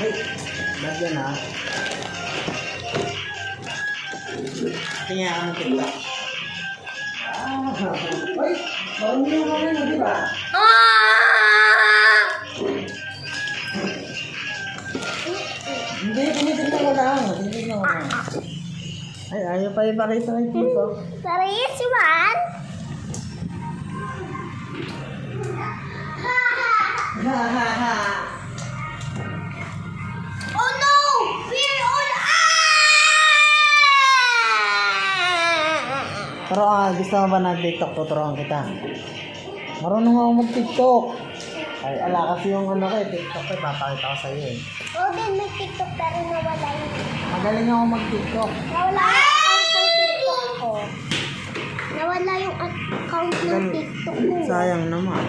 Ay, lagyan ha. Tingnan ka ng TikTok. Ay, marunong ka rin, di ba? Hindi, tinitignan ko lang. Tinitignan ko lang. Ay, ayaw pa ipakita ng TikTok. Serious man? Ha ha ha. Oh no! We're on Pero gusto mo ba ng TikTok? Tuturuan kita. Marunong ako mag-TikTok. Ay, ala kasi yung ano ko eh, TikTok eh, papakita ko sa'yo eh. Oh, din may TikTok pero nawala yun. Magaling ako mag-TikTok. Nawala yung account ng TikTok ko. Nawala yung account ng TikTok ko. Sayang naman.